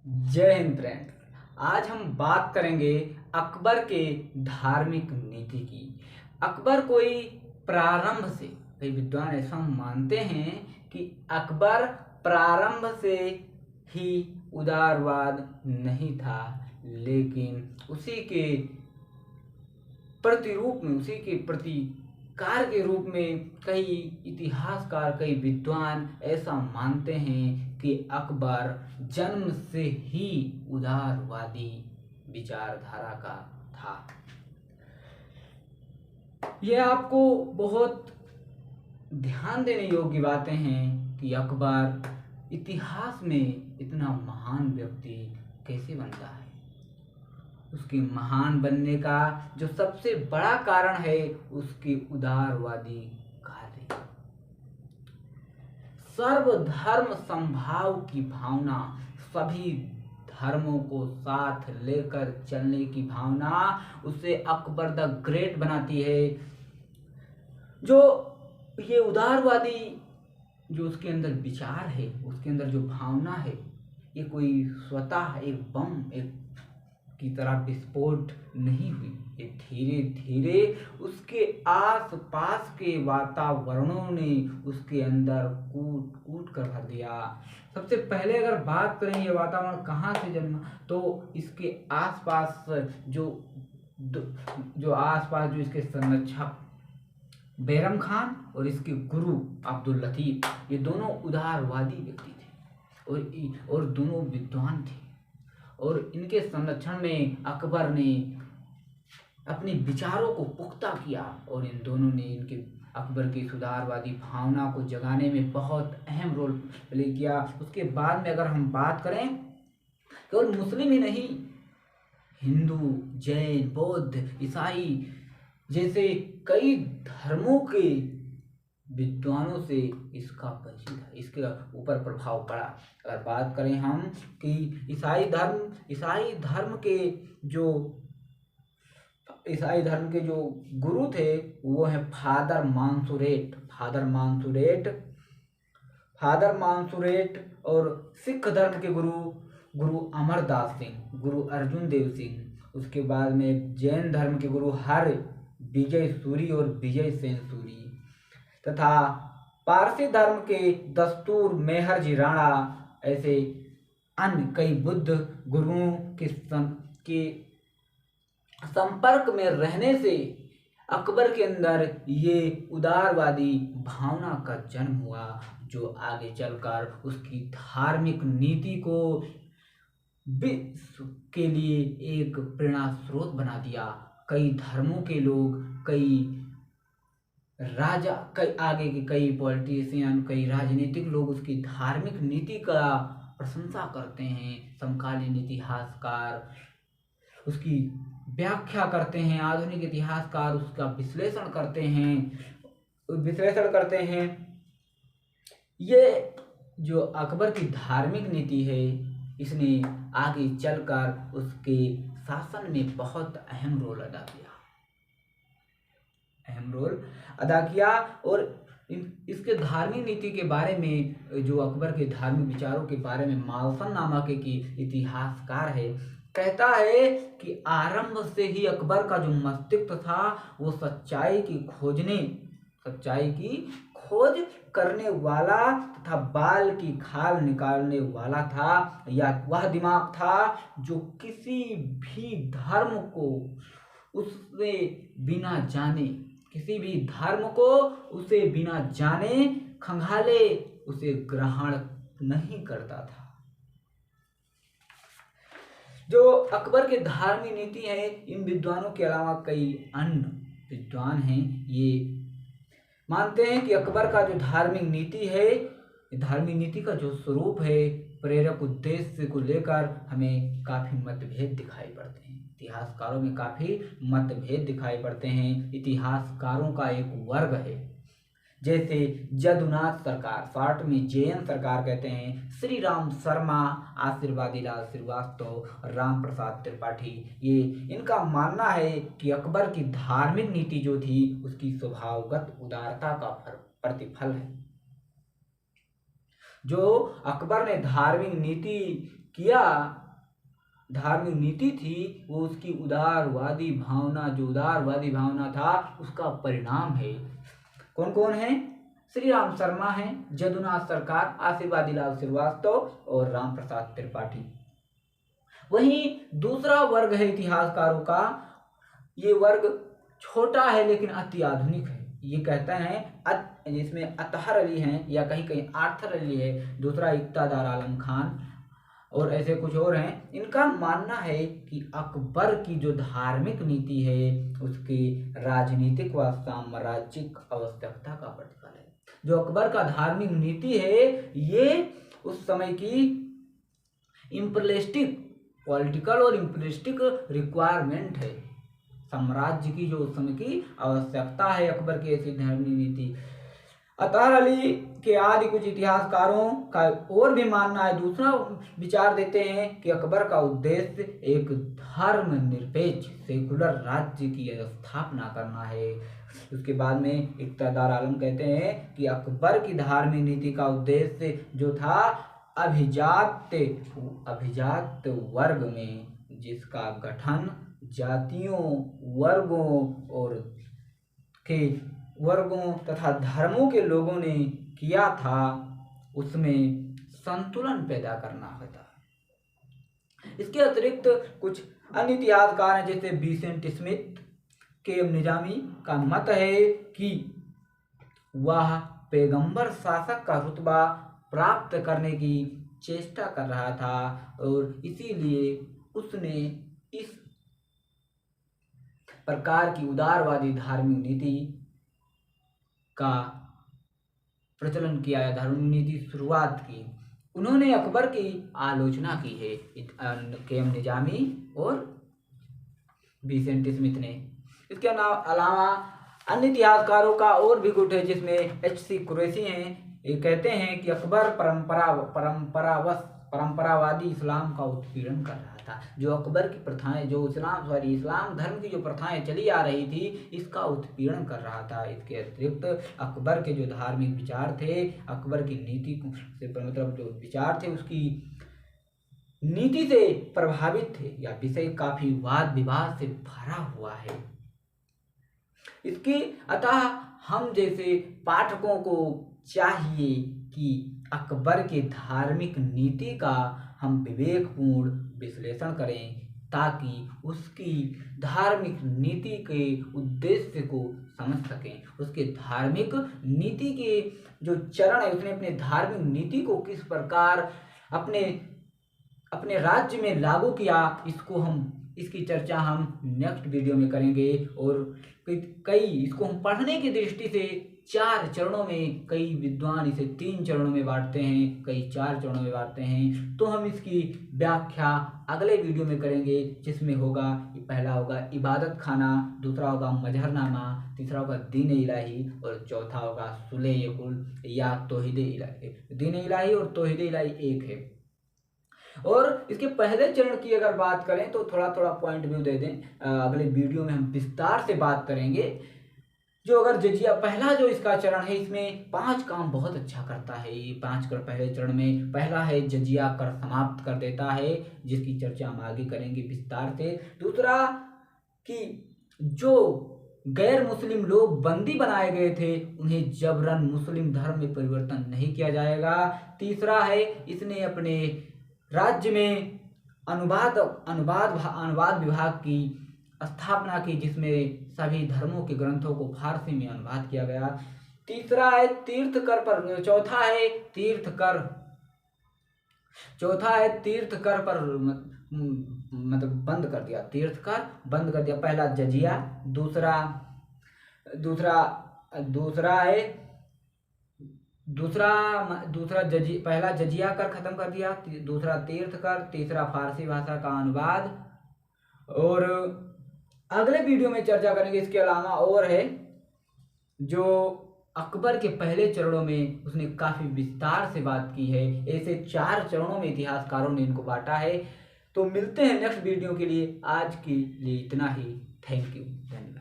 जय हिंद फ्रेंड्स। आज हम बात करेंगे अकबर के धार्मिक नीति की। अकबर कोई प्रारंभ से, कई विद्वान ऐसा मानते हैं कि अकबर प्रारंभ से ही उदारवाद नहीं था, लेकिन उसी के प्रतिरूप में, उसी के प्रतिकार के रूप में कई इतिहासकार, कई विद्वान ऐसा मानते हैं कि अकबर जन्म से ही उदारवादी विचारधारा का था। यह आपको बहुत ध्यान देने योग्य बातें हैं कि अकबर इतिहास में इतना महान व्यक्ति कैसे बनता है। उसके महान बनने का जो सबसे बड़ा कारण है उसके उदारवादी कार्य, सर्वधर्म समभाव की भावना, सभी धर्मों को साथ लेकर चलने की भावना उसे अकबर द ग्रेट बनाती है। जो ये उदारवादी जो उसके अंदर विचार है, उसके अंदर जो भावना है, ये कोई स्वतः एक बम एक की तरह विस्फोट नहीं हुई। ये धीरे धीरे उसके आस पास के वातावरणों ने उसके अंदर कूट कूट कर भर दिया। सबसे पहले अगर बात करें ये वातावरण कहाँ से जन्मा, तो इसके आसपास जो आसपास जो इसके संरक्षक बैरम खान और इसके गुरु अब्दुल लतीफ, ये दोनों उदारवादी व्यक्ति थे और दोनों विद्वान थे। और इनके संरक्षण में अकबर ने अपने विचारों को पुख्ता किया और इन दोनों ने इनके अकबर की सुधारवादी भावना को जगाने में बहुत अहम रोल प्ले किया। उसके बाद में अगर हम बात करें, केवल मुस्लिम ही नहीं, हिंदू, जैन, बौद्ध, ईसाई जैसे कई धर्मों के विद्वानों से इसका परिचय था, इसके ऊपर प्रभाव पड़ा। अगर बात करें हम कि ईसाई धर्म के जो गुरु थे वो है फादर मानसुरेट और सिख धर्म के गुरु अमरदास सिंह, गुरु अर्जुन देव सिंह। उसके बाद में जैन धर्म के गुरु हर विजय सूरी और विजय सेन सूरी, तथा पारसी धर्म के दस्तूर मेहरजी राणा, ऐसे अन्य कई बुद्ध गुरुओं के संपर्क में रहने से अकबर के अंदर ये उदारवादी भावना का जन्म हुआ, जो आगे चलकर उसकी धार्मिक नीति को विश्व के लिए एक प्रेरणा स्रोत बना दिया। कई धर्मों के लोग, कई राजा, कई पॉलिटिशियन, कई राजनीतिक लोग उसकी धार्मिक नीति का प्रशंसा करते हैं। समकालीन इतिहासकार उसकी व्याख्या करते हैं, आधुनिक इतिहासकार उसका विश्लेषण करते हैं। ये जो अकबर की धार्मिक नीति है, इसने आगे चलकर उसके शासन में बहुत अहम रोल अदा किया। और इसके धार्मिक नीति के बारे में, जो अकबर के धार्मिक विचारों के बारे में मालसन नामक एक इतिहासकार है, कहता है कि आरंभ से ही अकबर का जो मस्तिष्क था वो सच्चाई की खोज करने वाला तथा बाल की खाल निकालने वाला था। या वह दिमाग था जो किसी भी धर्म को उसे बिना जाने खंगाले उसे ग्रहण नहीं करता था। जो अकबर के धार्मिक नीति है, इन विद्वानों के अलावा कई अन्य विद्वान हैं, ये मानते हैं कि अकबर का जो धार्मिक नीति है, धार्मिक नीति का जो स्वरूप है, प्रेरक उद्देश्य को लेकर हमें काफी मतभेद दिखाई पड़ते हैं। इतिहासकारों में काफी मतभेद दिखाई पड़ते हैं। इतिहासकारों का एक वर्ग है, जैसे जदुनाथ सरकार, शॉर्ट में जेएन सरकार कहते हैं, श्री राम शर्मा, आशीर्वादी लाल श्रीवास्तव, राम प्रसाद त्रिपाठी, ये इनका मानना है कि अकबर की धार्मिक नीति जो थी उसकी स्वभावगत उदारता का प्रतिफल है। जो अकबर ने धार्मिक नीति किया धार्मिक नीति थी वो उसकी उदारवादी भावना, जो उदारवादी भावना था उसका परिणाम है। कौन कौन है? श्री राम शर्मा हैं, जदुनाथ सरकार, आशीर्वादी लाल श्रीवास्तव और राम प्रसाद त्रिपाठी। वहीं दूसरा वर्ग है इतिहासकारों का, ये वर्ग छोटा है लेकिन अति आधुनिक है। ये कहते हैं जिसमें अतहर अली हैं या कहीं कहीं आर्थर अली है, दूसरा इक़्तिदार आलम खान और ऐसे कुछ और हैं। इनका मानना है कि अकबर की जो धार्मिक नीति है उसकी राजनीतिक व साम्राज्यिक आवश्यकता का प्रतिफल है। जो अकबर का धार्मिक नीति है ये उस समय की इम्पीरियलिस्टिक पॉलिटिकल और इम्पीरियलिस्टिक रिक्वायरमेंट है, साम्राज्य की जो उस समय की आवश्यकता है अकबर की ऐसी धार्मिक नीति। अतहर अली के आदि कुछ इतिहासकारों का और भी मानना है, दूसरा विचार देते हैं कि अकबर का उद्देश्य एक धर्मनिरपेक्ष सेकुलर राज्य की स्थापना करना है। उसके बाद में इक़्तिदार आलम कहते हैं कि अकबर की धार्मिक नीति का उद्देश्य जो था अभिजात वर्ग में जिसका गठन जातियों, वर्गों तथा धर्मों के लोगों ने किया था उसमें संतुलन पैदा करना होता है। इसके अतिरिक्त कुछ अन्य इतिहासकार हैं जैसे विंसेंट स्मिथ, के.एम. निजामी का मत है कि वह पैगंबर शासक का रुतबा प्राप्त करने की चेष्टा कर रहा था और इसीलिए उसने इस प्रकार की उदारवादी धार्मिक नीति का प्रचलन किया है, धार्मिक नीति शुरुआत की। उन्होंने अकबर की आलोचना की है के.एम. निजामी और विंसेंट स्मिथ ने। इसके अलावा अन्य इतिहासकारों का और भी गुट है जिसमें H.C. कुरैशी हैं। ये कहते हैं कि अकबर परंपरावादी इस्लाम का उत्पीड़न कर रहा था। जो अकबर की प्रथाएं, जो इस्लाम धर्म की जो प्रथाएं चली आ रही थी इसका उत्पीड़न कर रहा था। इसके अतिरिक्त अकबर के जो धार्मिक विचार थे, अकबर की नीति से मतलब जो विचार थे उसकी नीति से प्रभावित थे, या विषय काफी वाद विवाद से भरा हुआ है। इसकी अतः हम जैसे पाठकों को चाहिए कि अकबर के धार्मिक नीति का हम विवेकपूर्ण विश्लेषण करें ताकि उसकी धार्मिक नीति के उद्देश्य को समझ सकें, उसके धार्मिक नीति के जो चरण है उसने अपने धार्मिक नीति को किस प्रकार अपने राज्य में लागू किया, इसकी चर्चा हम नेक्स्ट वीडियो में करेंगे। और इसको हम पढ़ने की दृष्टि से 4 चरणों में, कई विद्वान इसे 3 चरणों में बांटते हैं, कई 4 चरणों में बांटते हैं। तो हम इसकी व्याख्या अगले वीडियो में करेंगे जिसमें होगा, पहला होगा इबादत खाना, दूसरा होगा मजहरनामा, तीसरा होगा दीन इलाही और चौथा होगा सुलह कुल या तौहीद इलाही। दीन इलाही और तौहीद इलाही एक है। और इसके पहले चरण की अगर बात करें तो थोड़ा पॉइंट व्यू दे दें, अगले वीडियो में हम विस्तार से बात करेंगे। जो अगर जजिया पहला जो इसका चरण है इसमें 5 काम बहुत अच्छा करता है। ये 5 कर पहले चरण में पहला है जजिया कर समाप्त कर देता है, जिसकी चर्चा हम आगे करेंगे विस्तार से। दूसरा कि जो गैर मुस्लिम लोग बंदी बनाए गए थे उन्हें जबरन मुस्लिम धर्म में परिवर्तन नहीं किया जाएगा। तीसरा है इसने अपने राज्य में अनुवाद विभाग की स्थापना की जिसमें सभी धर्मों के ग्रंथों को फारसी में अनुवाद किया गया। तीसरा है तीर्थकर पर, चौथा है तीर्थकर पर मतलब बंद कर दिया, तीर्थकर बंद कर दिया। पहला जजिया, पहला जजिया कर खत्म कर दिया, दूसरा तीर्थ कर, तीसरा फारसी भाषा का अनुवाद। और अगले वीडियो में चर्चा करेंगे। इसके अलावा और है जो अकबर के पहले चरणों में उसने काफी विस्तार से बात की है। ऐसे 4 चरणों में इतिहासकारों ने इनको बांटा है। तो मिलते हैं नेक्स्ट वीडियो के लिए। आज के लिए इतना ही। थैंक यू, धन्यवाद।